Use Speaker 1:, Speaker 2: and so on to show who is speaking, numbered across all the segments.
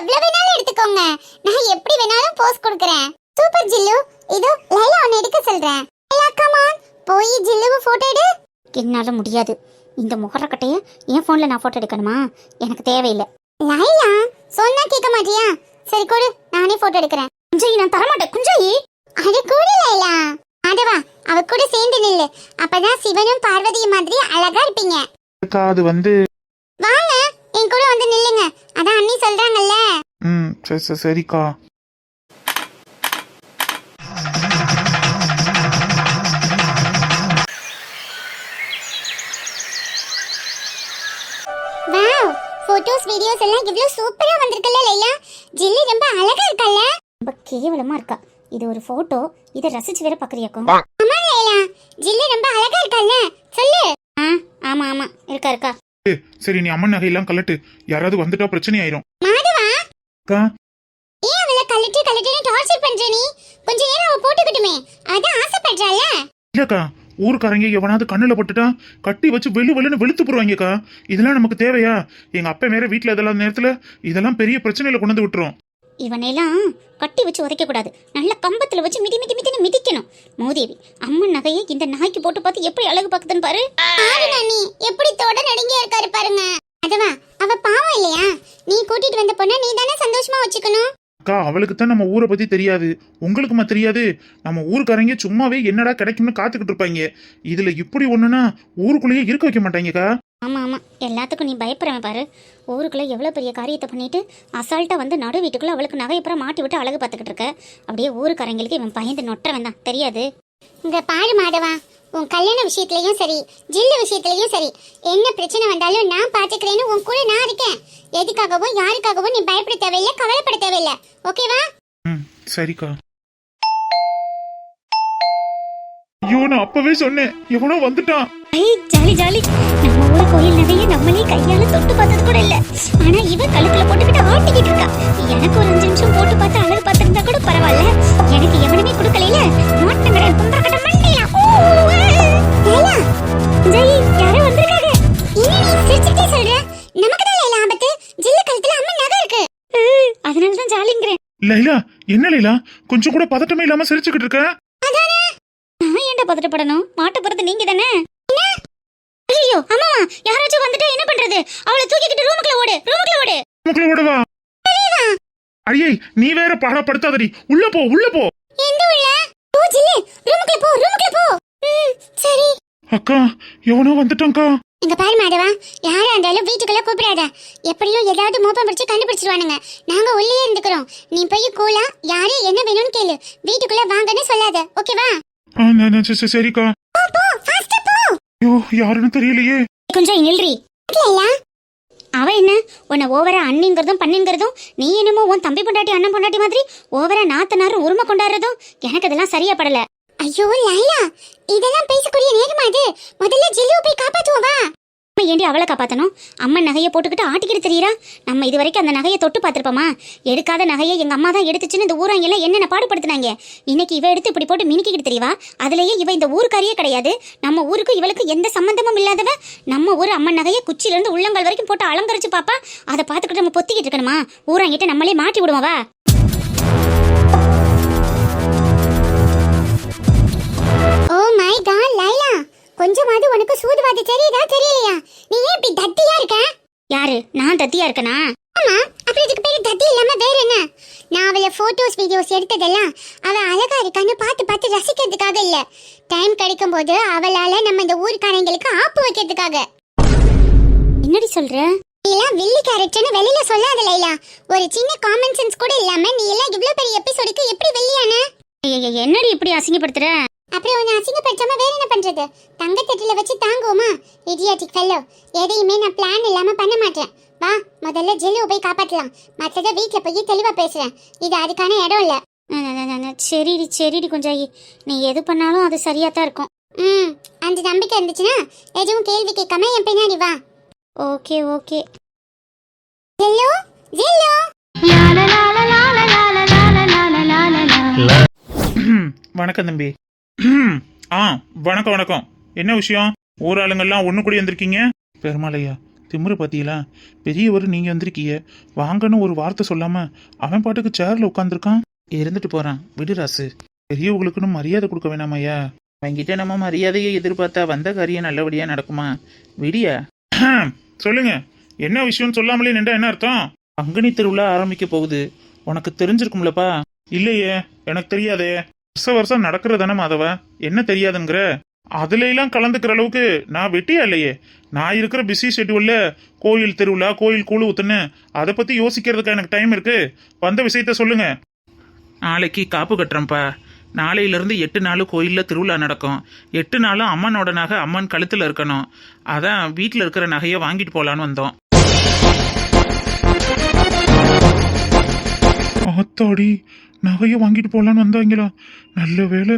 Speaker 1: எவ்வளவு வேணாலும் எடுத்துக்கோங்க. நான் எப்படி வேணாலும் போஸ் கொடுக்கறேன். சூப்பர் ஜில்லு. இதோ லைலா உன்னை எடுக்க சொல்றேன். Laila come on. போய் ஜில்லுவை போட்டோ எடு.
Speaker 2: என்னால முடியாது. இந்த முகரக்கட்டைய என் போன்ல நான் போட்டோ எடுக்கணுமா? எனக்கு தேவையில்லை.
Speaker 1: லைலா சொன்னா கேட்க மாட்டியா? சரி கொடு, நானே போட்டோ எடுக்கிறேன்.
Speaker 2: குஞ்சாயி நான் தரமாட்டேன். குஞ்சாயி
Speaker 1: அது கூட லைலா. ஆடவா அவ கூட சேர்ந்து நில்லு. அப்பதான் சிவனும் பார்வதியும் மாதிரி அழகா இருப்பீங்க.
Speaker 3: அது வந்து
Speaker 1: வாங்க என் கூட வந்து நில்லுங்க. அதான் அண்ணி சொல்றாங்கல்ல.
Speaker 3: சரிக்கா.
Speaker 1: வாவ், போட்டோஸ் வீடியோஸ் எல்லாம் இவ்ளோ சூப்பரா வந்திருக்குல்ல லைலா. ஜில்லு ரொம்ப அழகா இருக்கல்ல.
Speaker 2: ரொம்ப கேவலமா இருக்கா. இது ஒரு போட்டோ. இதை ரசிச்சு வேற பாக்குறியாக்கும்.
Speaker 1: ஆமா லைலா, ஜில்லு ரொம்ப அழகா இருக்கல்ல. சொல்லு.
Speaker 2: ஆமா ஆமா இருக்கா இருக்கா.
Speaker 3: சரி நீ அம்மன் நகையெல்லாம் கலட்டு. யாராவது வந்துட்டா பிரச்சனை ஆயிரும்.
Speaker 1: மாதவா
Speaker 3: அக்கா
Speaker 1: ஏன் அவளை கலட்டுன்னு டார்ச்சர் பண்ற நீ? கொஞ்ச நேரம் அவ போட்டுக்கிட்டுமே. அதான் ஆசைப்படுறாள.
Speaker 3: இல்லக்கா, ஊருக்காரங்க எவனாவது கண்ணுல பட்டுட்டா கட்டி வச்சு வெளுன்னு வெளுத்து போடுவாங்கக்கா. இதெல்லாம் நமக்கு தேவையா? எங்க அப்பா மேல வீட்டுல இதெல்லாம் நேரத்துல இதெல்லாம் பெரிய பிரச்சனையில கொண்டு வந்து விட்டுரும்.
Speaker 2: இவனெல்லாம் கட்டி வச்சு உதைக்க கூடாது. நல்ல கம்பத்துல வச்சு மிதின்னு மிதிக்கணும். மோதேவி அம்மன் நகையை இந்த நாய்க்கு போட்டு பார்த்து எப்படி அழகு பாக்குதுன்னு பாரு.
Speaker 1: பாருங்க நீ எப்படி தோட நடுங்கியா இருக்காரு பாருங்க. அதுவா அவ பாவம் இல்லையா? நீ கூட்டிட்டு வந்த பொண்ண நீ தானே சந்தோஷமா வச்சுக்கணும்.
Speaker 3: அக்கா அவளுக்கு தான் நம்ம ஊரை பத்தி தெரியாது. உங்களுக்குமா தெரியாது? நம்ம ஊருக்காரங்க சும்மாவே என்னடா கிடைக்கும்னு காத்துக்கிட்டு இருப்பாங்க. இதுல இப்படி ஒண்ணுன்னா ஊருக்குள்ளேயே இருக்க வைக்க மாட்டாங்கக்கா.
Speaker 2: ஆமா ஆமா எல்லாத்துக்கும் நீ பயப்படுறவன் பாரு. ஊருக்குள்ள எவ்வளவு பெரிய காரியத்தை பண்ணிட்டு அசால்ட்டா வந்து நடு வீட்டுக்குள்ள அவளுக்கு நகையப்புறம் மாட்டி விட்டு அழகு பார்த்துக்கிட்டு இருக்க. அப்படியே ஊருக்காரங்களுக்கு இவன் பயந்து நொட்டவன் தான் தெரியாது.
Speaker 1: இந்த பாரு மாதவா, உன் கல்யாண விஷயத்துலயும் சரி ஜில்லு விஷயத்துலயும் சரி என்ன பிரச்சனை வந்தாலும் நான் பாத்துக்கிறேன்னு உன் கூட நான் இருக்கேன். எதுக்காகவும் யாருக்காகவும் நீ பயப்பட தேவையில்லை, கவலைப்பட தேவையில்லை. ஓகேவா?
Speaker 3: சரிக்கா. ஐயோ நான் அப்பவே சொன்னேன், எவனோ வந்துட்டான்.
Speaker 2: Jolly jolly. நம்ம ஊர் கோயில் நகையை நம்மளே கையால தொட்டு பார்த்தது கூட இல்ல. ஆனா இவ கழுத்துல போட்டுக்கிட்டு ஆட்டிக்கிட்டு இருக்கா. எனக்கு ஒரு 5 நிமிஷம் போட்டு பார்த்து அழகு பார்த்திருந்தா கூட பரவாயில்ல. எனக்கு எவனுமே கொடுக்கல. மாட்டங்கறேன் கும்பறக்கட்ட மண்டையா.
Speaker 1: லைலா
Speaker 2: ஜெய் யாரோ வந்திருக்காங்க.
Speaker 1: என்ன நீ சிரிச்சிட்டே சொல்ற? நமக்கு தான் லைலா ஆபத்து. ஜில்லு கழுத்துல அம்மன் நகை இருக்கு.
Speaker 2: அதனால தான் ஜாலிங்கறேன்.
Speaker 3: லைலா என்ன லைலா கொஞ்சம் கூட பதட்டமே இல்லாம சிரிச்சுக்கிட்டு இருக்க?
Speaker 2: நான் ஏன்டா பதட்டப்படணும்? மாட்ட போறது நீங்க தானே. ஐயோ அம்மா யாராச்சும் வந்துட்டா என்ன பண்றது? அவளை தூக்கிக்கிட்டு ரூமுக்குள்ள ஓடு.
Speaker 3: ரூமுக்குள்ள ஓடவா? அடியே நீ வேற பாடப்படுத்தாதடி. உள்ள போ.
Speaker 1: எந்த உள்ள? போ ஜில்லு, ரூமுக்குள்ள போ. சரி.
Speaker 3: அக்கா எவனோ வந்துட்டான்க்கா.
Speaker 1: இங்க பாரு மாதவா, யாரா இருந்தாலும் வீட்டுக்குள்ள கூப்பிடாத. எப்படியும் ஏதாவது மோப்பம் பிடிச்சு கண்டுபிடிச்சிருவானுங்க. நாங்க உள்ளே இருந்துக்கிறோம். நீ போய் கூலா யாரு என்ன வேணும்னு கேளு. வீட்டுக்குள்ள வாங்கன்னு சொல்லாத. ஓகேவா?
Speaker 3: சரிக்கா.
Speaker 1: போ ஃபாஸ்டா போ.
Speaker 3: ஐயோ யாருன்னு தெரியலையே.
Speaker 2: கொஞ்சம் நில்றி.
Speaker 1: லைலா
Speaker 2: அவ என்ன உன்னை ஓவரா அண்ணிங்கிறதும் பண்ணிங்கிறதும், நீ என்னமோ உன் தம்பி பொண்டாட்டி அண்ணன் பொண்டாட்டி மாதிரி ஓவரா நாத்தனாரும் உரிமை கொண்டாடுறதும் எனக்கு இதெல்லாம் சரியா படல.
Speaker 1: ஐயோ லைலா, இதெல்லாம் பேசக்கூடிய நேரமா இது? முதல்ல ஜில்லுவை போய் காப்பாத்துவோம் வா.
Speaker 2: ஏண்டி அவளை காப்பாத்தணும்? அம்மன் நகையை போட்டுக்கிட்டு ஆட்டிக்கிட்டு தெரியுறா. நம்ம இது வரைக்கும் அந்த நகையை தொட்டு பார்த்திருப்போமா? எடுக்காத நகையை எங்க அம்மா தான் எடுத்துச்சுன்னு இந்த ஊராங்க எல்லாம் என்னென்ன பாடுபடுத்தினாங்க. இன்னைக்கு இவ எடுத்து இப்படி போட்டு மினுக்கிட்டு தெரியவா? அதுலயே இவ இந்த ஊருக்காரியே கிடையாது. நம்ம ஊருக்கு இவளுக்கு எந்த சம்பந்தமும் இல்லாதவ. நம்ம ஊர் அம்மன் நகையை குச்சில இருந்து உள்ளங்கால் வரைக்கும் போட்டு அலங்கரிச்சு பாப்பா. அதை பார்த்துக்கிட்டு நம்ம பொத்திக்கிட்டு இருக்கணுமா? ஊராங்கிட்ட நம்மளே மாட்டி விடுவாவா?
Speaker 1: ஓ மை காட் லைலா, கொஞ்சமாவது உனக்கு சூதுவாதி தெரியுதா தெரியலையா? நீ ஏன் இப்படி தத்தியா இருக்க?
Speaker 2: யாரு? நான் தத்தியா இருக்கனா?
Speaker 1: ஆமா, அப்புறம் இதுக்கு பேரு தத்தி இல்லாம வேற என்ன? நான் அவளை போட்டோஸ் வீடியோஸ் எடுத்ததெல்லாம் அவ அழகா இருக்கான்னு பார்த்து ரசிக்கிறதுக்காக இல்ல. டைம் கிடைக்கும் போது அவளால நம்ம இந்த ஊர்க்காரங்களுக்கு ஆப்பு வைக்கிறதுக்காக.
Speaker 2: என்னடி சொல்ற?
Speaker 1: நீ எல்லாம் வில்லி கேரக்டர்னு வெளியில சொல்லாத லைலா. ஒரு சின்ன காமன் சென்ஸ் கூட இல்லாம நீ எல்லாம் இவ்ளோ பெரிய எபிசோடுக்கு எப்படி வெளியான?
Speaker 2: என்னடி இப்படி அசிங்கப்படுத்துற?
Speaker 1: அப்புறம் உன்னை அசிங்கப்படுத்தாம வேற என்ன பண்றது? தங்கத்தட்டுல வச்சு தாங்குவோமா? Idiotic fellow. எதையுமே நான் பிளான் இல்லாம பண்ண மாட்டேன். வா முதல்ல ஜெல்லுவை போய் காப்பாத்தலாம். மற்றதை வீட்டுல போய் தெளிவா பேசுறேன். இது அதுக்கான இடம் இல்ல.
Speaker 2: சரிடி குஞ்சாயி, நீ எது பண்ணாலும் அது சரியா தான் இருக்கும்.
Speaker 1: அந்த நம்பிக்கை இருந்துச்சுன்னா எதுவும் கேள்வி கேட்காம என் பின்னாடி வா.
Speaker 2: ஓகே.
Speaker 1: ஜெல்லு
Speaker 3: வணக்கம் தம்பி. வணக்கம். என்ன விஷயம்? ஊராளுங்கெல்லாம் ஒண்ணு கூடி வந்திருக்கீங்க? பெருமாளையா திமிரு பாத்தீங்களா? பெரியவர் நீங்க வந்திருக்கீங்க, வாங்கன்னு ஒரு வார்த்தை சொல்லாம அவன் பாட்டுக்கு சேர்ல உட்காந்துருக்கான். இருந்துட்டு போறான், விடு ராசு. பெரியவங்களுக்குன்னு மரியாதை கொடுக்க வேணாமையா? அவங்கிட்ட நம்ம மரியாதையை எதிர்பார்த்தா வந்த காரியம் நல்லபடியா நடக்குமா? விடியா. சொல்லுங்க, என்ன விஷயம் சொல்லாமலே நின்றா என்ன அர்த்தம்? பங்குனி திருவிழா ஆரம்பிக்க போகுது, உனக்கு தெரிஞ்சிருக்கும்லப்பா. இல்லையே, எனக்கு தெரியாதே. வருஷ வருஷம் நடக்கிறதானே மாதவ, என்ன தெரியாதுங்கிற? அதுல எல்லாம் கலந்துக்கிற அளவுக்கு நான் வெட்டியா இல்லையே. நான் இருக்கிற பிஸி ஷெட்யூல்ல கோயில் திருவிழா, கோயில் கூழு ஊத்துன்னு அதை பத்தி யோசிக்கிறதுக்கு எனக்கு டைம் இருக்கு. வந்த விஷயத்த சொல்லுங்க. நாளைக்கு காப்பு கட்டுறேன்ப்பா. நாளையிலிருந்து 8 நாள் கோயிலில் திருவிழா நடக்கும். 8 நாளும் அம்மனோட நகை அம்மன் கழுத்தில் இருக்கணும். அதான் வீட்டில் இருக்கிற நகையை வாங்கிட்டு போகலான்னு வந்தோம். ஆத்தாடி, நகையை வாங்கிட்டு போகலான்னு வந்தாங்களா? நல்ல வேலை,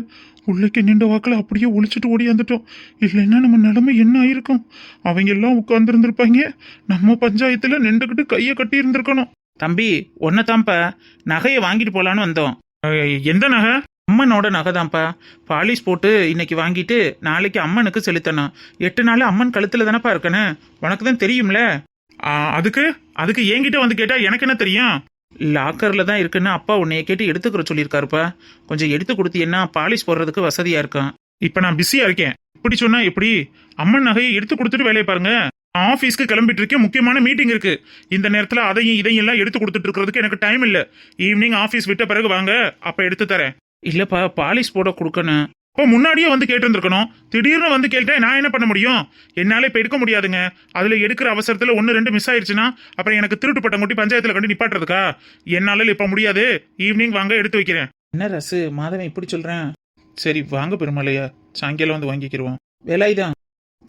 Speaker 3: உள்ளக்கு நின்ற வாக்கில் அப்படியே ஒழிச்சிட்டு ஓடியாந்துட்டோம். இல்லைன்னா நம்ம நிலைமை என்ன ஆயிருக்கும்? அவங்க எல்லாம் உட்கார்ந்து இருந்திருப்பாங்க, நம்ம பஞ்சாயத்துல நின்றுக்கிட்டு கையை கட்டி இருந்திருக்கணும். தம்பி, ஒன்னதான்ப்பா நகையை வாங்கிட்டு போலான்னு வந்தோம். எந்த நகை? அம்மனோட நகை தான்ப்பா. பாலிஷ் போட்டு இன்னைக்கு வாங்கிட்டு நாளைக்கு அம்மனுக்கு செலுத்தணும். 8 நாள் அம்மன் கழுத்துல தானப்பா இருக்கணும், உனக்கு தான் தெரியும்ல. அதுக்கு என்கிட்ட வந்து கேட்டா எனக்கு என்ன தெரியும்? லாக்கர்ல தான் இருக்குன்னு அப்பா உன்னைய கேட்டு எடுத்துக்கிற சொல்லியிருக்காருப்பா. கொஞ்சம் எடுத்து கொடுத்தீங்கன்னா பாலிஷ் போடுறதுக்கு வசதியா இருக்கும். இப்ப நான் பிஸியா இருக்கேன், இப்படி சொன்னா எப்படி? அம்மன் நகையை எடுத்து கொடுத்துட்டு வேலையை பாருங்க. ஆபீஸ்க்கு கிளம்பிட்டு இருக்கேன், முக்கியமான மீட்டிங் இருக்கு. இந்த நேரத்துல அதையும் இதையும் எல்லாம் எடுத்து கொடுத்துட்டு இருக்கிறதுக்கு எனக்கு டைம் இல்ல. ஈவினிங் ஆபீஸ் விட்ட பிறகு வாங்க, அப்ப எடுத்து தரேன். இல்லப்பா, பாலிஷ் போட கொடுக்கணும். இப்போ முன்னாடியே வந்து கேட்டு இருந்திருக்கணும். திடீர்னு வந்து கேட்டேன், நான் என்ன பண்ண முடியும்? என்னால இப்ப எடுக்க முடியாதுங்க. அதுல எடுக்கிற அவசரத்துல 1-2 மிஸ் ஆயிருச்சுன்னா அப்புறம் எனக்கு திருட்டு பட்டம் கொட்டி பஞ்சாயத்துல கண்டு நிப்பாட்டுறதுக்கா? என்னால இப்ப முடியாது. ஈவினிங் வாங்க, எடுத்து வைக்கிறேன். என்ன ரசு மாதவன் இப்படி சொல்றேன்? சரி வாங்க பெருமாளையா, சாயங்காலம் வந்து வாங்கிக்கிருவோம். வேலாயுதான்,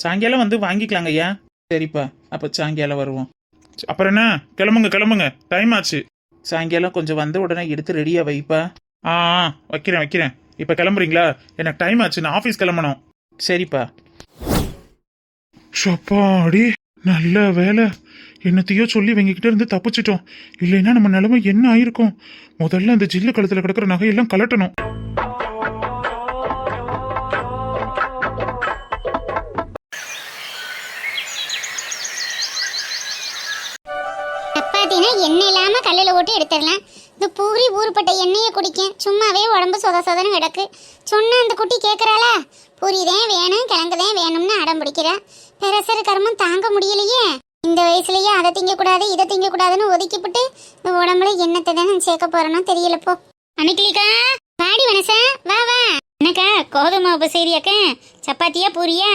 Speaker 3: சாயங்காலம் வந்து வாங்கிக்கலாங்க ஐயா. சரிப்பா, அப்ப சாயங்காலம் வருவோம். அப்புறம் என்ன, கிளம்புங்க, டைம் ஆச்சு. சாயங்காலம் கொஞ்சம் வந்த உடனே எடுத்து ரெடியா வைப்பா. வைக்கிறேன். இப்ப கிளம்புறீங்களா? எனக்கு டைம் ஆச்சு, நான் ஆபீஸ் கிளம்பணும். சரிப்பா. சப்பாடி, நல்ல வேலை. என்னத்தையோ சொல்லி இவங்க கிட்ட இருந்து தப்பிச்சிட்டோம். இல்லைன்னா நம்ம நிலைமை என்ன ஆயிருக்கும்? முதல்ல அந்த ஜில்லு கழுத்துல கிடக்குற நகையெல்லாம் கலட்டணும்.
Speaker 1: சப்பாத்தினா எண்ணெய் இல்லாம கல்லுல ஓட்டி எடுத்துடலாம். இந்த பூரி ஊறுப்பட்ட எண்ணெயை குடிக்கும், சும்மாவே உடம்பு சொதன்னு கிடக்கு. சொன்ன அந்த குட்டி கேட்கறாளா? பூரி தான் வேணும், கிழங்கு தான் வேணும்னு அடம் பிடிக்கிறா. பெரசரு கர்மம் தாங்க முடியலையே. இந்த வயசுலயே அதை திங்கக்கூடாது இதை திங்கக்கூடாதுன்னு ஒதுக்கிவிட்டு இந்த உடம்புல என்னத்தை தான் சேர்க்க போறேனோ தெரியலப்போ.
Speaker 2: அன்னைக்கிலிக்கா,
Speaker 1: வாடி வனசா, வா.
Speaker 2: என்னக்கா கோதுமை உபசேரியாக்க? சப்பாத்தியா பூரியா?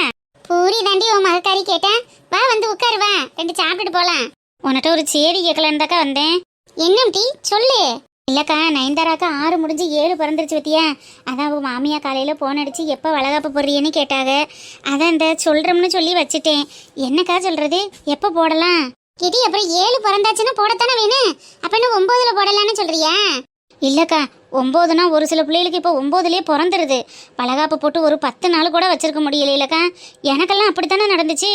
Speaker 1: பூரி தாண்டி உன் மகக்காரி கேட்டேன். வா வந்து உட்காரு, வா 2 சாப்பிட்டுட்டு போலாம்.
Speaker 2: உன்கிட்ட ஒரு சேடி கேட்கலான்தாக்கா வந்தேன்.
Speaker 1: என்னம் டீ சொல்லு.
Speaker 2: இல்லக்கா, நயன்தாராக்கா 6 முடிஞ்சு 7 பிறந்துருச்சு பத்தியா? அதான் அவ மாமியா காலையில போன் அடிச்சு எப்போ வளகாப்பு போடுறியன்னு கேட்டாங்க. அதான் இந்த சொல்றோம்னு சொல்லி வச்சுட்டேன். என்னக்கா சொல்றது, எப்போ போடலாம்?
Speaker 1: கிட்டி அப்புறம் 7 பிறந்தாச்சுன்னா போடத்தானே வேணும். அப்ப என்ன 9ல போடலான்னு சொல்றியா?
Speaker 2: இல்லக்கா, 9னா ஒரு சில பிள்ளைகளுக்கு இப்போ 9லயே பிறந்துருது. வளகாப்பு போட்டு ஒரு 10 நாள் கூட வச்சிருக்க முடியல. இல்லக்கா, எனக்கெல்லாம் அப்படித்தானே நடந்துச்சு.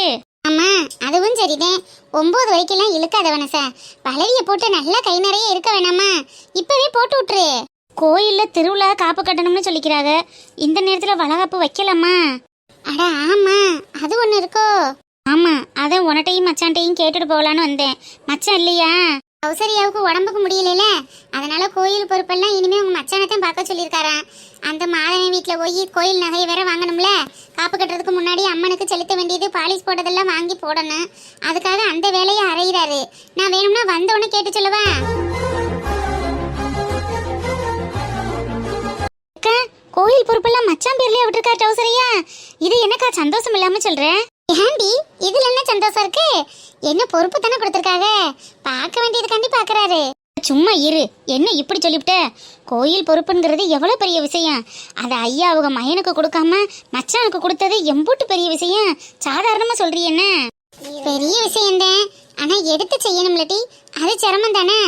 Speaker 1: ஆமா, அதுவும் சரிதான். 9 வரைக்கும் இழுக்காத வனசா. பழவிய போட்டு நல்லா கை நிறைய இருக்க வேணாமா? இப்பவே போட்டு விட்டுரு.
Speaker 2: கோயில்ல திருவிழா காப்பு கட்டணும்னு சொல்லிக்கிறாங்க. இந்த நேரத்துல வளகாப்பு வைக்கலாமா?
Speaker 1: அட ஆமா, அது ஒண்ணு இருக்கோ.
Speaker 2: ஆமா, அதான் உனட்டையும் மச்சான்ட்டையும் கேட்டுட்டு போகலான்னு வந்தேன். மச்சான் இல்லையா?
Speaker 1: கௌசரியாவுக்கு உடம்புக்கு முடியல, அதனால கோயில் பொறுப்பெல்லாம் இனிமே உங்க மச்சானத்தான் பார்க்க சொல்லியிருக்காராம். அந்த மாதவன் வீட்டில் போய் கோயில் நகையை வேற வாங்கணும்ல. காப்பு கட்டுறதுக்கு முன்னாடி அம்மனுக்கு செலுத்த வேண்டியது பாலிஷ் போட்டதெல்லாம் வாங்கி போடணும். அதுக்காக அந்த வேலையை அறையிறாரு. நான் வேணும்னா வந்தவொன்னு கேட்டு சொல்லவா?
Speaker 2: கோயில் பொறுப்பெல்லாம் மச்சான் பேர்லயே விட்டுருக்கா கௌசரியா? இது என்னக்கா சந்தோஷம் இல்லாம சொல்ற?
Speaker 1: ஏண்டி, இதுல என்ன சந்தோஷம் இருக்கு? என்ன பொறுப்பு தானே கொடுத்துருக்காங்க, பார்க்க வேண்டியதுக்காண்டி பாக்குறாரு.
Speaker 2: சும்மா இரு, என்ன இப்படி சொல்லிவிட்ட? கோயில் பொறுப்புங்கிறது எவ்வளவு பெரிய விஷயம். அதை ஐயா அவங்க மயனுக்கு கொடுக்காம மச்சானுக்கு கொடுத்தது எம்பூட்டு பெரிய விஷயம். சாதாரணமா சொல்றீ என்ன?
Speaker 1: பெரிய விஷயம்தான், ஆனா எடுத்து செய்யணும்லட்டி, அது சிரமம் தானே.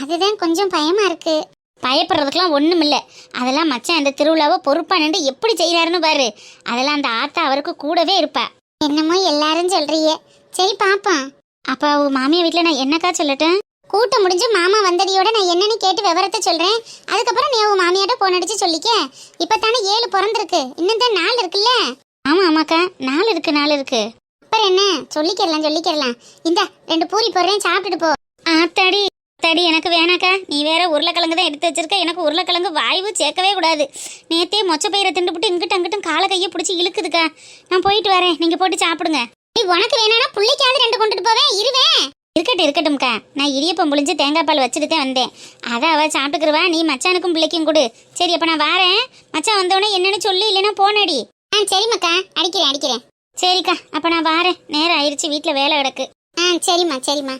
Speaker 1: அதுதான் கொஞ்சம் பயமா இருக்கு.
Speaker 2: பயப்படுறதுக்கெல்லாம் ஒண்ணும் இல்ல. அதெல்லாம் மச்சான் அந்த திருவிழாவை பொறுப்பா நின்று எப்படி செய்யறாருன்னு பாரு. அதெல்லாம் அந்த ஆத்தா அவருக்கு கூடவே இருப்பா.
Speaker 1: என்னமோ எல்லாரும் சொல்றீங்க, சரி பாப்போம்.
Speaker 2: அப்ப அவங்க மாமியா வீட்டுல நான் என்னக்கா சொல்லட்டேன்?
Speaker 1: கூட்டம் முடிஞ்சு மாமா வந்தடியோட நான் என்னன்னு கேட்டு விவரத்தை சொல்றேன். அதுக்கப்புறம் நீ உன் மாமியாட்ட போன் அடிச்சு சொல்லிக்க. இப்பதானே 7 பிறந்திருக்கு, இன்னும் தான் 4 இருக்குல்ல?
Speaker 2: ஆமா ஆமாக்கா, 4 இருக்கு.
Speaker 1: அப்ப அப்புறம் என்ன சொல்லிக்கிறலாம். இந்த 2 பூரி போடுறேன், சாப்பிட்டுட்டு போ.
Speaker 2: ஆத்தாடி தடி எனக்கு வேணாக்கா. நீ வேற உருளைக்கிழங்கு தான் எடுத்து வச்சிருக்க. எனக்கு உருளைக்கிழங்கு வாய்வு சேர்க்கவே கூடாது. நேத்தே மொச்சப்பயிரை திண்டுபிட்டு இங்கிட்ட அங்கிட்டும் காலை கையை பிடிச்சி இழுக்குதுக்கா. நான் போயிட்டு வரேன், நீங்க போட்டு சாப்பிடுங்க.
Speaker 1: நீ உனக்கு வேணானா புள்ளைக்காவது 2 கொண்டுட்டு போவேன், இருவேன்.
Speaker 2: இருக்கட்டும்க்கா. நான் இடியப்பம் புளிஞ்சு தேங்காய் பால் வச்சுட்டு தான் வந்தேன். அதை அவ சாப்பிட்டுக்குருவா. நீ மச்சானுக்கும் பிள்ளைக்கும் கொடு. சரி, அப்ப நான் வாரேன். மச்சான் வந்தோடனே என்னன்னு சொல்லு, இல்லைன்னா போனடி.
Speaker 1: சரிம்மாக்கா, அடிக்கிறேன்.
Speaker 2: சரிக்கா, அப்ப நான் வாரேன். நேரம் ஆயிடுச்சு, வீட்டுல வேலை கிடக்கு.
Speaker 1: சரிம்மா.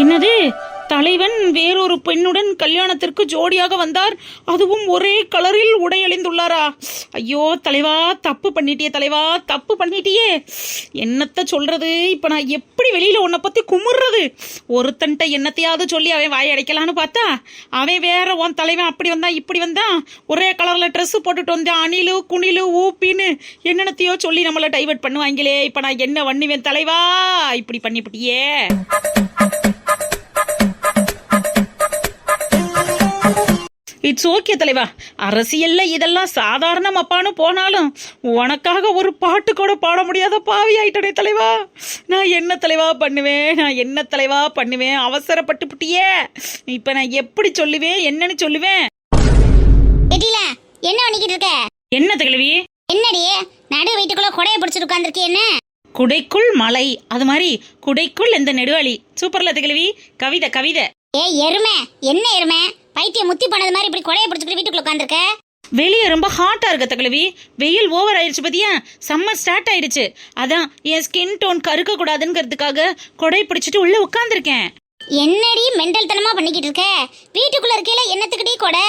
Speaker 4: என்னது, தலைவன் வேறொரு பெண்ணுடன் கல்யாணத்திற்கு ஜோடியாக வந்தார், அதுவும் ஒரே கலரில் உடை அணிந்துள்ளாரா? ஐயோ தலைவா, தப்பு பண்ணிட்டியே. என்னத்த சொல்றது? இப்ப நான் எப்படி வெளியில உன்னை பத்தி குமுறது? ஒருத்தன்ட்ட என்னத்தையாவது சொல்லி அவன் வாய் அடைக்கலான்னு பார்த்தா, அவன் வேற உன் தலைவன் அப்படி வந்தான் இப்படி வந்தான், ஒரே கலர்ல ட்ரெஸ் போட்டுட்டு வந்தான், அணிலு குணிலு ஊப்பின்னு என்னென்னத்தையோ சொல்லி நம்மள டைவர்ட் பண்ணுவாங்களே. இப்ப நான் என்ன பண்ணுவேன் தலைவா? இப்படி பண்ணிவிட்டியே. இட்ஸ் ஓகே தலைவா, அரசியல்ல இதெல்லாம் சாதாரணம் அப்பான்னு போனாலும் உனக்காக ஒரு பாட்டு கூட பாட முடியாத பாவி ஆயிட்டனே தலைவா. நான் என்ன தலைவா பண்ணுவேன்? அவசரப்பட்டு புட்டியே. இப்ப நான் எப்படி சொல்லுவேன், என்னன்னு சொல்லுவேன்?
Speaker 2: என்ன பண்ணிக்கிட்டு இருக்க?
Speaker 4: என்ன தகலவி?
Speaker 2: என்னடி நடு வீட்டுக்குள்ள கொடைய பிடிச்சிட்டு உட்கார்ந்துருக்கே? என்ன
Speaker 4: குடைக்குள் மலை, அது மாதிரி குடைக்குள் இந்த நெடுவாளி. சூப்பர்ல தகலவி, கவிதை.
Speaker 2: எருமை, என்ன எருமை? பைத்தியம் முத்தி போனது மாதிரி இப்படி கொடைய பிடிச்சிட்டு வீட்டுக்குள்ள உட்கார்ந்துருக்க?
Speaker 4: வெளியே ரொம்ப ஹாட்டா இருக்க தகலவி. வெயில் ஓவர் ஆயிடுச்சு பத்தியா, சம்மர் ஸ்டார்ட் ஆயிடுச்சு. அதான் என் ஸ்கின் டோன் கருக்க கூடாதுங்கிறதுக்காக கொடை பிடிச்சிட்டு உள்ள உட்கார்ந்துருக்கேன்.
Speaker 2: என்னடி மெண்டல் தனமா பண்ணிக்கிட்டு இருக்க? வீட்டுக்குள்ள இருக்கையில என்னத்துக்கிட்டே கொடை?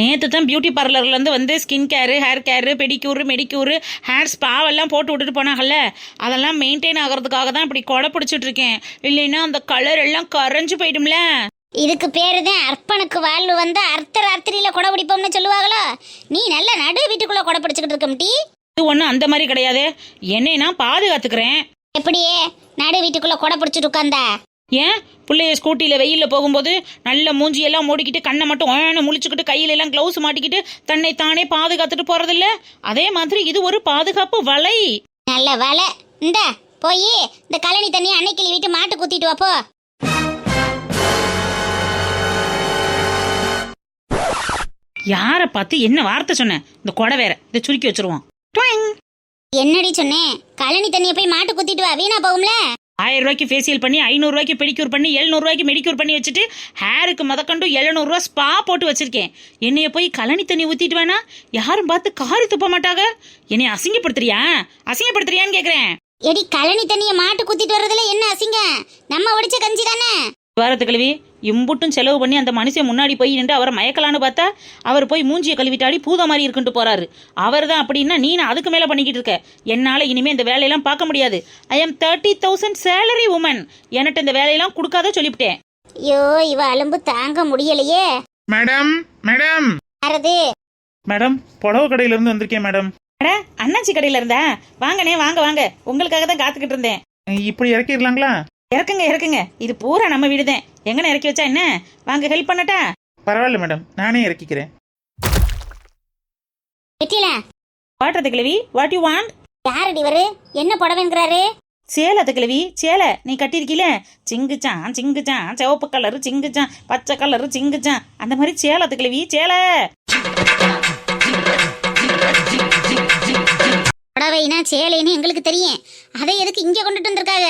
Speaker 4: நேற்று தான் பியூட்டி பார்லர்லேருந்து வந்து skin care, hair care, பெடிக்யூரு, மெடிக்யூரு, hair ஸ்பாவெல்லாம் போட்டு விட்டுட்டு போனாங்கல்ல, அதெல்லாம் மெயின்டைன் ஆகிறதுக்காக தான் இப்படி கொடை பிடிச்சிட்டு இருக்கேன். இல்லைன்னா அந்த கலர் எல்லாம் கரைஞ்சு போயிடும்ல.
Speaker 2: இதுக்கு பேரு தான் அர்ப்பனுக்கு வாழ்வு வந்து அர்த்தராத்திரியில கொடை பிடிப்போம்னு சொல்லுவாங்களோ. நீ நல்ல நடு வீட்டுக்குள்ள கொடை பிடிச்சிக்கிட்டு இருக்க டீ.
Speaker 4: இது ஒன்றும் அந்த மாதிரி கிடையாது, என்னை நான் பாதுகாத்துக்கிறேன்.
Speaker 2: எப்படியே நடு வீட்டுக்குள்ள கொடை பிடிச்சிட்டு உட்காந்தா?
Speaker 4: ஏன் பிள்ளைய ஸ்கூட்டியில் வெயிலில் போகும்போது நல்ல மூஞ்சியெல்லாம் மூடிக்கிட்டு கண்ணை மட்டும் முழிச்சுக்கிட்டு கையில எல்லாம் க்ளவுஸ் மாட்டிக்கிட்டு தன்னை தானே பாதுகாத்துட்டு போறதில்ல, அதே மாதிரி இது ஒரு பாதுகாப்பு வலை.
Speaker 2: நல்ல வலை. இந்த போய் இந்த கழனி தண்ணி அன்னைக்கு வீட்டு மாட்டு குத்திட்டு வாப்போ.
Speaker 4: யாரை பார்த்து என்ன வார்த்தை சொன்னேன்? இந்த கொடை வேற, இதை சுருக்கி வச்சிருவோம்.
Speaker 2: என்னடி சொன்னேன்? கழனி தண்ணியை போய் மாட்டு குத்திட்டு வா, வீணா போகும்ல.
Speaker 4: 1000 ரூபாய்க்கு ஃபேஷியல் பண்ணி, 500 ரூபாய்க்கு பெடிக்யூர் பண்ணி, 700 ரூபாய்க்கு மெடிக்யூர் பண்ணி வச்சுட்டு, ஹேருக்கு முதக்கண்டு 700 ரூபா ஸ்பா போட்டு வச்சிருக்கேன். என்னைய போய் கழனி தண்ணி ஊத்திட்டு வேணா யாரும் பார்த்து காரி துப்ப மாட்டாங்க. என்னைய அசிங்கப்படுத்துறியான்னு கேக்குறேன்.
Speaker 2: எடி, கழனி தண்ணியை மாட்டு குத்திட்டு வர்றதுல என்ன அசிங்கம்? நம்ம ஒடிச்ச கஞ்சி தானே.
Speaker 4: வாரத்து கழுவி இம்புட்டும் செலவு பண்ணி அந்த மனுஷன் முன்னாடி போய் நின்று அவரை மயக்கலான்னு பார்த்தா அவர் போய் மூஞ்சியை கழுவிட்டாடி பூத மாதிரி இருக்குன்ட்டு போறாரு. அவர் தான் அப்படின்னா நீ அதுக்கு மேல பண்ணிக்கிட்டு இருக்க. என்னால இனிமே இந்த வேலையெல்லாம் பார்க்க முடியாது. I am 30,000 salary woman. என்கிட்ட இந்த வேலையெல்லாம் கொடுக்காத சொல்லிவிட்டேன்.
Speaker 2: ஐயோ, இவ அலும்பு தாங்க முடியலையே.
Speaker 3: மேடம்
Speaker 4: மேடம், புடவை கடையில இருந்து வந்திருக்கேன் மேடம். அண்ணாச்சி கடையில இருந்தா? வாங்கனே, வாங்க, உங்களுக்காக தான் காத்துக்கிட்டு இருந்தேன்.
Speaker 3: இப்படி இறக்கிடலாங்களா?
Speaker 4: இறக்குங்க, இது பூரா நம்ம வீடுதான். எங்கன்னு இறக்கி வச்சா என்ன? வாங்க, ஹெல்ப் பண்ணட்டா?
Speaker 3: பரவாயில்ல மேடம், நானே இறக்கிக்கிறேன்.
Speaker 4: வாட்டர் கிழவி, வாட் யூ வாண்ட்?
Speaker 2: யாரடி வரு? என்ன புடவைங்கிறாரு?
Speaker 4: சேலை கிழவி, சேலை நீ கட்டிருக்கீல, சிங்குச்சான், சிவப்பு கலரு சிங்குச்சான், பச்சை கலரு சிங்குச்சான், அந்த மாதிரி சேலை கிழவி, சேலை.
Speaker 2: புடவைனா சேலைன்னு எங்களுக்கு தெரியும். அதை எதுக்கு இங்க கொண்டுட்டு வந்திருக்காங்க?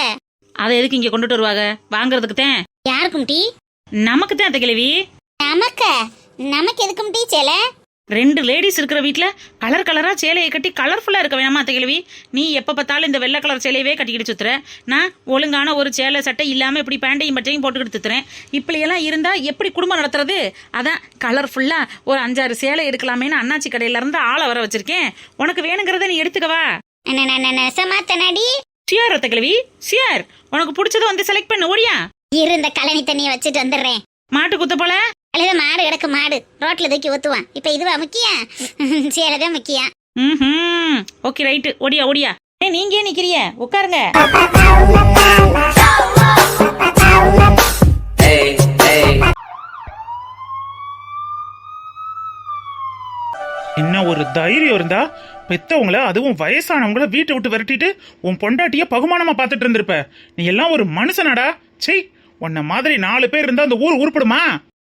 Speaker 4: அதை எதுக்கு இங்க கொண்டுட்டு வருவாங்க? வாங்குறதுக்கு தான்.
Speaker 2: யாருக்கும் டீ?
Speaker 4: நமக்கு தான் கிழவி.
Speaker 2: நமக்கு எதுக்கும் டீ சேலை?
Speaker 4: 2 லேடிஸ் இருக்கிற வீட்டுல கலர் கலரா சேலையை கட்டி கலர்ஃபுல்லா இருக்க வேணாமா கிழவி? நீ எப்ப பார்த்தாலும் இந்த வெள்ளை கலர் சேலையவே கட்டிக்கிட்டு சுத்துற. நான் ஒழுங்கான ஒரு சேலை சட்டை இல்லாம இப்படி பேண்டையும் பட்டையும் போட்டுக்கிட்டு சுத்துறேன். இப்படி எல்லாம் இருந்தா எப்படி குடும்பம் நடத்துறது? அதான் கலர்ஃபுல்லா ஒரு 5-6 சேலை எடுக்கலாமேன்னு அண்ணாச்சி கடையில இருந்து ஆளை வர வச்சிருக்கேன். உனக்கு வேணுங்கிறத நீ எடுத்துக்கவா. சியார் ரத்த கிழவி, சியார். உனக்கு பிடிச்சத வந்து செலக்ட் பண்ண ஓடியா.
Speaker 2: இருந்த கழனி தண்ணியை வச்சுட்டு வந்துடுறேன்.
Speaker 4: மாட்டு குத்த போல
Speaker 2: அழுத மாடு கிடக்கு, மாடு ரோட்ல தூக்கி ஊத்துவான். இப்ப இதுவா முக்கியம்? சேலைதான் முக்கியம்.
Speaker 4: ஓகே ரைட்டு, ஓடியா. நீங்க ஏன் நிக்கிறிய? உட்காருங்க.
Speaker 3: என்ன ஒரு தைரியம் இருந்தா பெத்தவங்கள அதுவும் வயசானவங்கள வீட்டை விட்டு விரட்டிட்டு உன் பொண்டாட்டிய பகுமானமா பார்த்துட்டு இருந்திருப்ப. நீ எல்லாம் ஒரு மனுஷனாடா. சீ, உன்ன மாதிரி 4 பேர் இருந்தா அந்த ஊர் உருப்படுமா?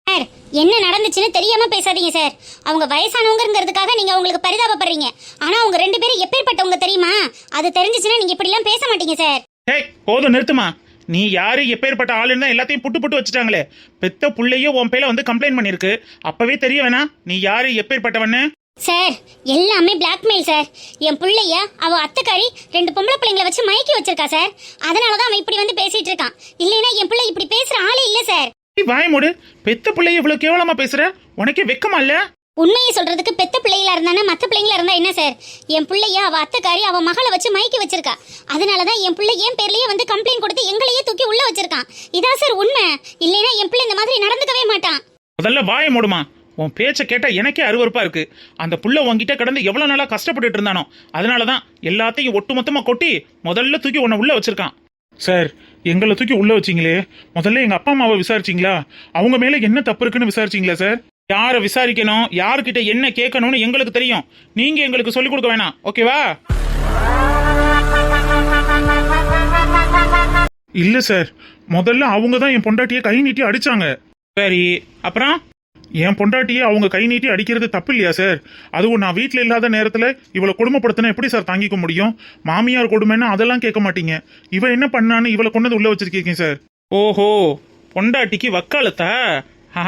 Speaker 2: சார், என்ன நடந்துச்சுன்னு தெரியாம பேசாதீங்க சார். அவங்க வயசானவங்கிறதுக்காக நீங்க அவங்களுக்கு பரிதாபப்படுறீங்க. ஆனா அவங்க 2 பேரும் எப்பேற்பட்டவங்க தெரியுமா? அது தெரிஞ்சிச்சுன்னா நீங்க இப்படி எல்லாம் பேச மாட்டீங்க சார்.
Speaker 3: ஹேய், போதும் நிறுத்துமா. நீ யாரு எப்பேற்பட்ட ஆளுன்னு தான் எல்லாத்தையும் புட்டு வச்சுட்டாங்களே. பெத்த புள்ளையே உன் பேல வந்து கம்ப்ளைண்ட் பண்ணிருக்கு. அப்பவே தெரிய வேணா நீ யாரு எப்பேற்பட்டவன்னு?
Speaker 2: சார், எல்லாமே பிளாக்மெயில் சார். என் பிள்ளைய அவ அத்தைக்காரி 2 பொம்பளை பிள்ளைங்களை வச்சு மயக்கி வச்சிருக்கா சார். அதனாலதான் அவன் இப்படி வந்து பேசிட்டு இருக்கான். இல்லைன்னா என் பிள்ளை இப்படி பேசுற ஆளே இல்ல சார்.
Speaker 3: நீ வாய மூடு. பெத்த பிள்ளைய இவ்வளவு கேவலமா பேசுற? உனக்கே வெக்கமா இல்ல?
Speaker 2: உண்மையை சொல்றதுக்கு பெத்த பிள்ளைகளா இருந்தானே மத்த பிள்ளைங்களா இருந்தா என்ன சார்? என் பிள்ளைய அவ அத்தைக்காரி அவ மகளை வச்சு மயக்கி வச்சிருக்கா. அதனாலதான் என் பிள்ளை என் பேர்லயே வந்து கம்ப்ளைண்ட் கொடுத்து எங்களையே தூக்கி உள்ள வச்சிருக்கான். இதான் சார் உண்மை. இல்லைன்னா என் பிள்ளை இந்த மாதிரி நடந்துக்கவே மாட்டான்.
Speaker 3: முதல்ல வாய மூடுமா. உன் பேச்ச கேட்டா எனக்கே அருவருப்பா இருக்கு. அந்த புள்ள உன்கிட்ட கடந்து எவ்வளவு நாளா கஷ்டப்பட்டுட்டு இருந்தானோ, அதனாலதான் எல்லாத்தையும் ஒட்டுமொத்தமா கொட்டி முதல்ல தூக்கி உன்னை உள்ள வச்சிருக்கான். சார், எங்களை தூக்கி உள்ள வச்சிங்களே, முதல்ல எங்க அப்பா அம்மாவை விசாரிச்சிங்களா? அவங்க மேல என்ன தப்பு இருக்குன்னு விசாரிச்சிங்களா சார்? யாரை விசாரிக்கணும், யாருக்கிட்ட என்ன கேட்கணும்னு எங்களுக்கு தெரியும். நீங்க எங்களுக்கு சொல்லிக் கொடுக்க வேணாம், ஓகேவா? இல்ல சார், முதல்ல அவங்க தான் என் பொண்டாட்டியை கை நீட்டி அடிச்சாங்க. சரி, அப்புறம் என் பொண்டாட்டியை அவங்க கை நீட்டி அடிக்கிறது தப்பு இல்லையா சார்? அதுவும் நான் வீட்டில் இல்லாத நேரத்தில் இவளை கொடுமைப்படுத்தினா எப்படி சார் தாங்கிக்க முடியும்? மாமியார் கொடுமைன்னா அதெல்லாம் கேட்க மாட்டீங்க. இவ என்ன பண்ணான்னு இவளை கொண்டு உள்ள வச்சிருக்கீங்க சார். ஓஹோ, பொண்டாட்டிக்கு வக்காலத்தா?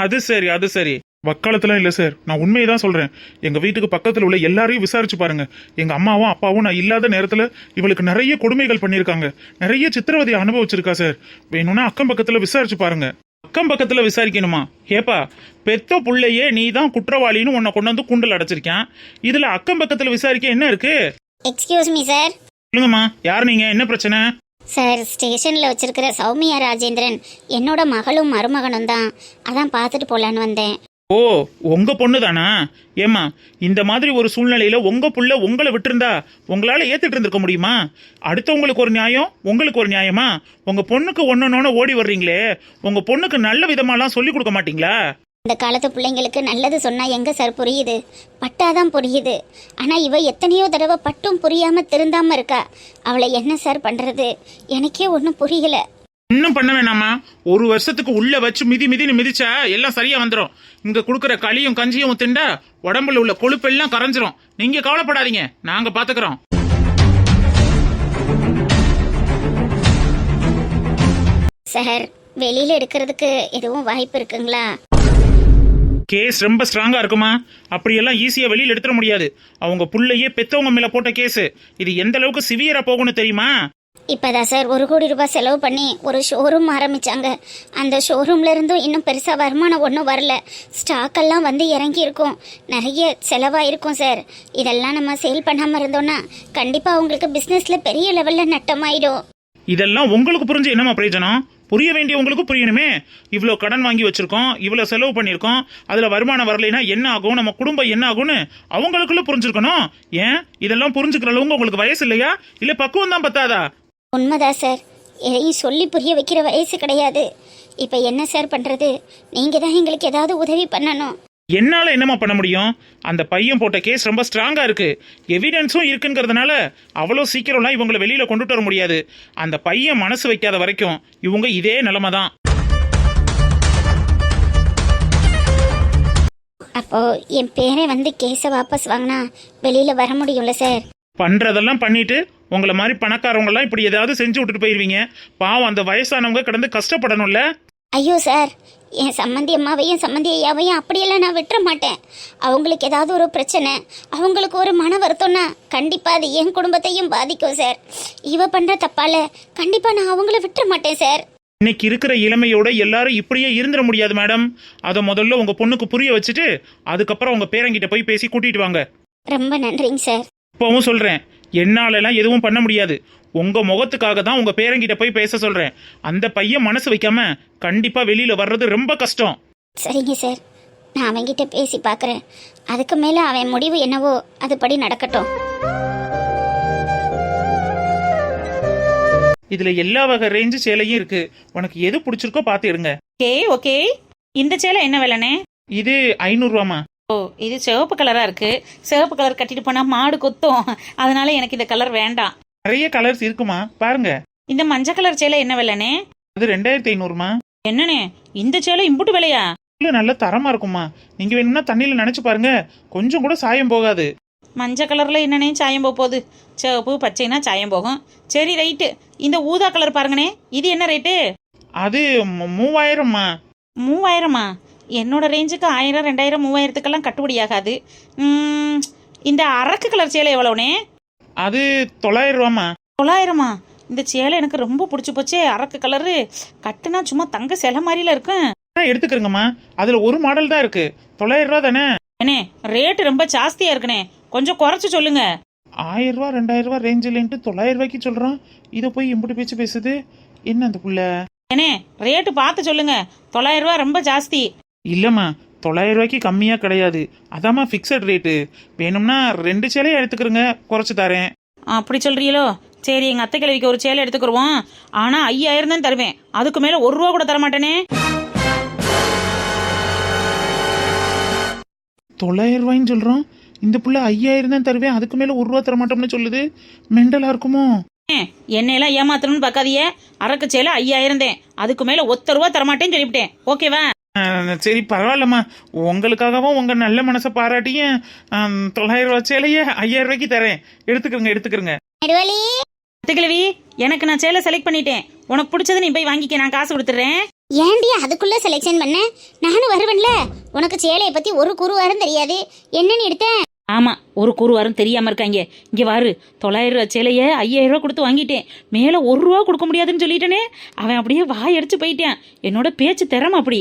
Speaker 3: அது சரி, அது சரி. வக்காலத்தெல்லாம் இல்லை சார், நான் உண்மையை தான் சொல்றேன். எங்க வீட்டுக்கு பக்கத்தில் உள்ள எல்லாரையும் விசாரிச்சு பாருங்க. எங்க அம்மாவும் அப்பாவும் நான் இல்லாத நேரத்தில் இவளுக்கு நிறைய கொடுமைகள் பண்ணியிருக்காங்க, நிறைய சித்திரவதையை அனுபவிச்சிருக்கா சார். வேணும்னா அக்கம் பக்கத்தில் விசாரிச்சு பாருங்க. அக்கம் பக்கத்துல விசாரிக்கணுமா? ஏப்பா, பெத்த புள்ளையே நீ தான் குற்றவாளின்னு உன்னை கொண்டு வந்து கூண்டில் அடைச்சிருக்கேன். இதுல அக்கம் பக்கத்துல விசாரிக்க என்ன இருக்கு?
Speaker 2: Excuse me sir.
Speaker 3: சொல்லுங்கம்மா, யார் நீங்க? என்ன பிரச்சனை?
Speaker 2: சார், ஸ்டேஷன்ல வச்சிருக்கிற சௌமியா ராஜேந்திரன் என்னோட மகளும் மருமகனும் தான். அதான் பார்த்துட்டு போலான்னு வந்தேன்.
Speaker 3: ஓ, உங்க பொண்ணு தானா? ஏமா, இந்த மாதிரி ஒரு சூழ்நிலையில உங்க புள்ள உங்களை விட்டுருந்தா உங்களால ஏத்துட்டு இருந்திருக்க முடியுமா? அடுத்தவங்களுக்கு ஒரு நியாயம், உங்களுக்கு ஒரு நியாயமா? உங்க பொண்ணுக்கு ஒன்னொன்னு ஓடி வர்றீங்களே, உங்க பொண்ணுக்கு நல்ல விதமாலாம் சொல்லி கொடுக்க மாட்டீங்களா?
Speaker 2: இந்த காலத்து பிள்ளைங்களுக்கு நல்லது சொன்னா எங்க சார் புரியுது? பட்டாதான் புரியுது. ஆனா இவ எத்தனையோ தடவை பட்டும் புரியாம திருந்தாம இருக்கா. அவளை என்ன சார் பண்றது? எனக்கே ஒன்னும் புரியல.
Speaker 3: இன்னும் பண்ண வேணாமா? 1 வருஷத்துக்கு உள்ள வச்சு மிதின்னு மிதிச்சா எல்லாம் சரியா வந்துடும். இங்க குடுக்கற களியும் கஞ்சியும் திண்டா உடம்புல உள்ள கொழுப்பு எல்லாம் கரைஞ்சிரும். நீங்க கவலைப்படாதீங்க, நாங்க பாத்துக்கிறோம்.
Speaker 2: சார், வெளியில எடுக்கிறதுக்கு எதுவும் வாய்ப்பு இருக்குங்களா?
Speaker 3: கேஸ் ரொம்ப ஸ்ட்ராங்கா இருக்குமா? அப்படியெல்லாம் ஈஸியா வெளியில எடுத்துட முடியாது. அவங்க புள்ளையே பெத்தவங்க மேல போட்ட கேஸ். இது எந்த அளவுக்கு சிவியரா போகும்னு தெரியுமா?
Speaker 2: இப்பதான் சார் 1 கோடி ரூபாய் செலவு பண்ணி ஒரு ஷோரூம் ஆரம்பிச்சாங்க. அந்த ஷோரூம்ல இருந்தும் இன்னும் பெருசா வருமானம் ஒன்றும் வரல. ஸ்டாக் எல்லாம் வந்து இறங்கி இருக்கும், நிறைய செலவாயிருக்கும் சார். இதெல்லாம் நம்ம சேல் பண்ணாம இருந்தோம்னா கண்டிப்பா அவங்களுக்கு பிசினஸ்ல பெரிய லெவல்ல நட்டமாயிடும்.
Speaker 3: இதெல்லாம் உங்களுக்கு புரிஞ்சு என்னமா பிரயோஜனம்? புரிய வேண்டிய உங்களுக்கு புரியணுமே. இவ்வளோ கடன் வாங்கி வச்சிருக்கோம், இவ்வளோ செலவு பண்ணியிருக்கோம், அதுல வருமானம் வரலைன்னா என்ன ஆகும், நம்ம குடும்பம் என்ன ஆகும்னு அவங்களுக்குள்ள புரிஞ்சிருக்கணும். ஏன் இதெல்லாம் புரிஞ்சுக்கிற அளவுக்கு உங்களுக்கு வயசு இல்லையா? இல்ல பக்குவம் தான் பத்தாதா?
Speaker 2: உண்மைதான் சார், எதையும் சொல்லி புரிய வைக்கிற வயசு கிடையாது. இப்ப என்ன சார் பண்றது? நீங்க தான் எங்களுக்கு ஏதாவது உதவி பண்ணணும்.
Speaker 3: என்னால என்னமா பண்ண முடியும்? அந்த பையன் போட்ட கேஸ் ரொம்ப ஸ்ட்ராங்கா இருக்கு, எவிடன்ஸும் இருக்குங்கிறதுனால அவ்வளோ சீக்கிரம்லாம் இவங்களை வெளியில கொண்டுட்டு வர முடியாது. அந்த பையன் மனசு வைக்காத வரைக்கும் இவங்க இதே நிலைமை தான்.
Speaker 2: அப்போ என் பேரை வந்து கேஸை வாபஸ் வாங்கினா வெளியில வர முடியும்ல சார்?
Speaker 3: பண்றதெல்லாம் பண்ணிட்டு உங்களை மாதிரி பணக்காரவங்க எல்லாம் இப்படி ஏதாவது செஞ்சு விட்டுட்டு போயிருவீங்க. பாவம் அந்த வயசானவங்க கடந்து கஷ்டப்படணும்ல.
Speaker 2: ஐயோ சார், என் சம்மந்தி அம்மாவையும் சம்மந்தி ஐயாவையும் அப்படியெல்லாம் நான் விட்டுற மாட்டேன். அவங்களுக்கு ஏதாவது ஒரு பிரச்சனை, அவங்களுக்கு ஒரு மன வருத்தம்னா கண்டிப்பா அது என் குடும்பத்தையும் பாதிக்கும் சார். இவ பண்ற தப்பால கண்டிப்பா நான் அவங்கள விட்டுற மாட்டேன் சார்.
Speaker 3: இன்னைக்கு இருக்கிற இளமையோட எல்லாரும் இப்படியே இருந்துட முடியாது மேடம். அதை முதல்ல உங்க பொண்ணுக்கு புரிய வச்சுட்டு அதுக்கப்புறம் உங்க பேரங்கிட்ட போய் பேசி கூட்டிட்டு வாங்க.
Speaker 2: ரொம்ப நன்றிங்க சார்.
Speaker 3: இப்பவும் சொல்றேன், என்னாலலாம் எதுவும் பண்ண முடியாது. உங்க முகத்துக்காக தான் உங்க பேரங்கிட்ட போய் பேச சொல்றேன். அந்த பையன் மனசு வைக்காம கண்டிப்பா வெளியில வர்றது ரொம்ப கஷ்டம்.
Speaker 2: சரிங்க சார், நான் அவன்கிட்ட பேசி பார்க்குறேன். அதுக்கு மேல அவன் முடிவு என்னவோ அதுபடி நடக்கட்டும்.
Speaker 3: இதுல எல்லா வகை ரேஞ்சு சேலையும் இருக்கு. உனக்கு எது பிடிச்சிருக்கோ பாத்து எடுங்க.
Speaker 4: ஓகே. இந்த சேலை என்ன விலைனே?
Speaker 3: இது 500 ரூபாமா.
Speaker 4: ஓ, இது சிவப்பு கலரா இருக்கு. சிவப்பு கலர் கட்டிட்டு போனா மாடு கொத்தும். அதனால எனக்கு இந்த கலர் வேண்டாம்.
Speaker 3: நிறைய கலர்ஸ் இருக்குமா பாருங்க.
Speaker 4: இந்த மஞ்சள் கலர் சேலை என்ன விலைனே?
Speaker 3: அது 2500மா.
Speaker 4: என்னனே இந்த சேலை இம்புட்டு விலையா?
Speaker 3: இல்ல நல்ல தரமா இருக்குமா. நீங்க வேணும்னா தண்ணியில நினைச்சு பாருங்க, கொஞ்சம் கூட சாயம் போகாது.
Speaker 4: மஞ்சள் கலர்ல என்னனே சாயம் போகுது? சிவப்பு பச்சைனா சாயம் போகும். சரி ரைட்டு. இந்த ஊதா கலர் பாருங்கனே, இது என்ன ரேட்டு?
Speaker 3: அது 3000மா.
Speaker 4: 3000மா? என்னோட ரேஞ்சுக்கு 1000, 2000, 3000த்துக்கெல்லாம் கட்டுப்படி ஆகாது. இந்த அரக்கு கலர் சேலை எவ்வளோனே?
Speaker 3: அது 900 ரூபாமா.
Speaker 4: 900மா? இந்த சேலை எனக்கு ரொம்ப பிடிச்சி போச்சே. அரக்கு கலரு கட்டுனா சும்மா தங்க சிலை மாதிரில இருக்கும்.
Speaker 3: எடுத்துக்கிறங்கம்மா, அதுல ஒரு மாடல் தான் இருக்கு. 900 ரூபா தானே.
Speaker 4: அண்ணே ரேட்டு ரொம்ப ஜாஸ்தியா இருக்குனே, கொஞ்சம் குறைச்சு சொல்லுங்க.
Speaker 3: 1000 ரூபா 2000 ரூபா ரேஞ்சில்ன்ட்டு 900 ரூபாய்க்கு சொல்றோம். இதை போய் இம்புட்டு பேச்சு பேசுது என்ன அந்த புள்ள?
Speaker 4: அண்ணே ரேட்டு பார்த்து சொல்லுங்க. 900 ரூபா ரொம்ப ஜாஸ்தி.
Speaker 3: இல்லம்மா, 900 ரூபாய்க்கு கம்மியா கிடையாது. அதாம்மா ஃபிக்ஸட் ரேட்டு. வேணும்னா 2 சேலையை எடுத்துக்கிறங்க, குறைச்சு தரேன்.
Speaker 4: அப்படி சொல்றீங்களோ? சரி, எங்க அத்தை கிழவிக்கு ஒரு சேலை எடுத்துக்கிருவோம். ஆனா 5000 தான் தருவேன். அதுக்கு மேல 1 ரூபா கூட தர மாட்டேனே.
Speaker 3: 900 ரூபாய்ன்னு சொல்றோம், இந்த புள்ள 5000 தான் தருவேன், அதுக்கு மேல 1 ரூபா தர மாட்டோம்னு சொல்லுது. மெண்டலா இருக்குமோ?
Speaker 4: என்னையெல்லாம் ஏமாத்தணும்னு பார்க்காதீங்க. அரக்கு சேலை 5000 தான், அதுக்கு மேல 1 ரூபா தரமாட்டேன்னு சொல்லிவிட்டேன். ஓகேவா?
Speaker 3: சரி பரவாயில்லம்மா, உங்களுக்காகவும் உங்க நல்ல மனசை பாராட்டியும் 900 ரூபா சேலைய 5000 ரூபாய்க்கு தரேன். எடுத்துக்கிறங்க.
Speaker 1: நெடுவலி,
Speaker 4: அத்தை கிழவி, எனக்கு நான் சேலை செலக்ட் பண்ணிட்டேன். உனக்கு பிடிச்சது நீ போய் வாங்கிக்க, நான் காசு கொடுத்துட்றேன்.
Speaker 1: ஏன்டி அதுக்குள்ள செலெக்ஷன் பண்ண? நானும் வருவேன்ல. உனக்கு சேலையை பத்தி ஒரு குருவாரும் தெரியாது, என்னன்னு எடுத்தேன்.
Speaker 4: ஆமா, ஒரு கூறுவாரும் தெரியாம இருக்காங்க. இங்க வாரு, 900 ரூபா சேலைய 5000 ரூபா கொடுத்து வாங்கிட்டேன். மேல 1 ரூபா கொடுக்க முடியாதுன்னு சொல்லிட்டேனே. அவன் அப்படியே வாய் அடிச்சு போயிட்டான். என்னோட பேச்சு திறமை அப்படி.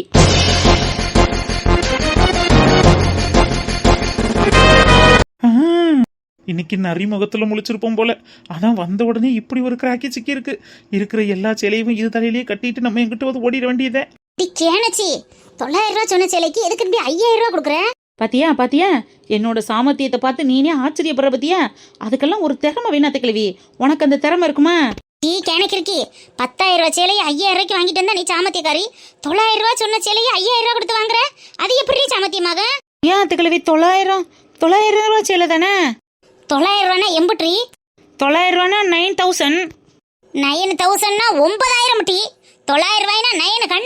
Speaker 3: இன்னைக்கு நரிமுகத்துல முழிச்சிருப்போம் போல. அதான் வந்த உடனே இப்படி ஒரு கிராக்கி சிக்கி இருக்கு. இருக்கிற எல்லா சேலையும் இது தலையிலேயே கட்டிட்டு நம்ம எங்கிட்ட வந்து ஓடிட வேண்டியதே.
Speaker 1: கேனச்சி, 900 ரூபா சொன்ன சேலைக்கு எதுக்கு 5000 ரூபா கொடுக்குற?
Speaker 4: பாத்தியா என்னோட சாமர்த்தியத்தை பார்த்து நீனே ஆச்சரியப்படுற. பத்தியா, அதுக்கெல்லாம் ஒரு திறமை வேணா அத்தை கிழவி. உனக்கு அந்த திறமை இருக்குமா?
Speaker 1: நீ கிணக்கிருக்கி 10000 ரூபா சேலையை 5000 ரூபாய்க்கு வாங்கிட்டு வந்தா நீ சாமத்தியக்காரி. 900 ரூபா சொன்ன சேலையை 5000 ரூபா கொடுத்து வாங்குற, அது எப்படி சாமத்தியமாக?
Speaker 4: ஏன் அத்தை கிழவி? 900 ரூபா சேலை தானே.
Speaker 1: 900 ரூபானா எம்புட்ரி?
Speaker 4: 900 ரூபானா 9000.
Speaker 1: 9000னா 9000 டி. 900 ரூபாய்னா 900.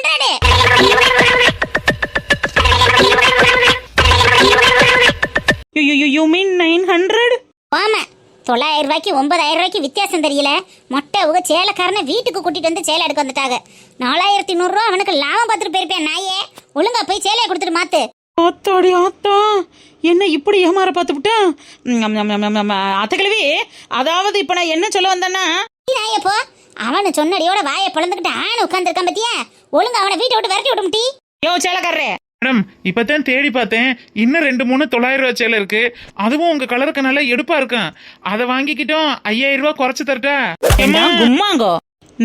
Speaker 4: You mean 900?
Speaker 1: ஆமா, 900 ரூபாய்க்கு 9000 ரூபாய்க்கு வித்தியாசம் தெரியல. மொட்டை உங்க சேலைக்காரனை வீட்டுக்கு கூட்டிட்டு வந்து சேலை எடுக்க வந்துட்டாங்க. 4100 ரூபா அவனுக்கு லாபம் பார்த்துட்டு போயிருப்பேன். நாயே, ஒழுங்கா போய் சேலையை கொடுத்துட்டு மாத்து.
Speaker 4: ஆத்தாடி ஆத்தா, என்ன இப்படி ஏமாற பார்த்துவிட்டேன். அத்தை கிழவி, அதாவது இப்ப நான் என்ன சொல்ல வந்தேன்னா,
Speaker 1: நாயே போ. அவனு சொன்னடியோட வாயை பிளந்துக்கிட்டு ஆணு உட்காந்துருக்கான் பத்தியா? ஒழுங்கா அவனை வீட்டை விட்டு விரட்டி விட்டு.
Speaker 4: யோ சேலைக்காரரே.
Speaker 3: மேடம், இப்பதான் தேடி பார்த்தேன், இன்னும் 2-3 900 ரூபா சேலை இருக்கு. அதுவும் உங்க கலருக்கு நல்லா எடுப்பா இருக்கும். அதை வாங்கிக்கிட்டோம் 5000 ரூபா குறைச்சு தரட்டா?
Speaker 4: கும்மாங்கோ,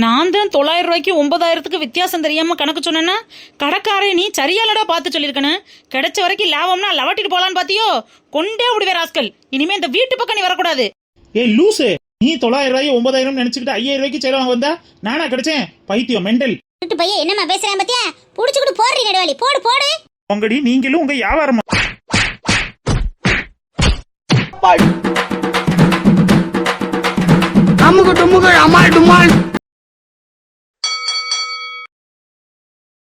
Speaker 4: நான் தான் 900 ரூபாய்க்கு 9000த்துக்கு வித்தியாசம் தெரியாம கணக்கு சொன்னேன்னா, கடைக்காரே நீ சரியாலடா பார்த்து சொல்லிருக்கணும். கிடைச்ச வரைக்கும் லாபம்னா லவட்டிட்டு போலான்னு பாத்தியோ? கொண்டே விடுவே ராஸ்கல். இனிமே இந்த வீட்டு பக்கம் நீ வரக்கூடாது.
Speaker 3: ஏய் லூசு, நீ 900 ரூபாய் 9000 நினைச்சுக்கிட்டு 5000 ரூபாய்க்கு சேலை வாங்க வந்தா நானா கிடைச்சேன்? பைத்தியம், மெண்டல்.
Speaker 1: வீட்டு பையன் என்னமா பேசுறேன் பத்தியா? புடிச்சுக்கிட்டு போடுறீ நெடுவாளி, போடு.
Speaker 3: உங்கடி நீங்களும் உங்க வியாபாரமா?
Speaker 5: அமுக டுமுக அமால் டுமால்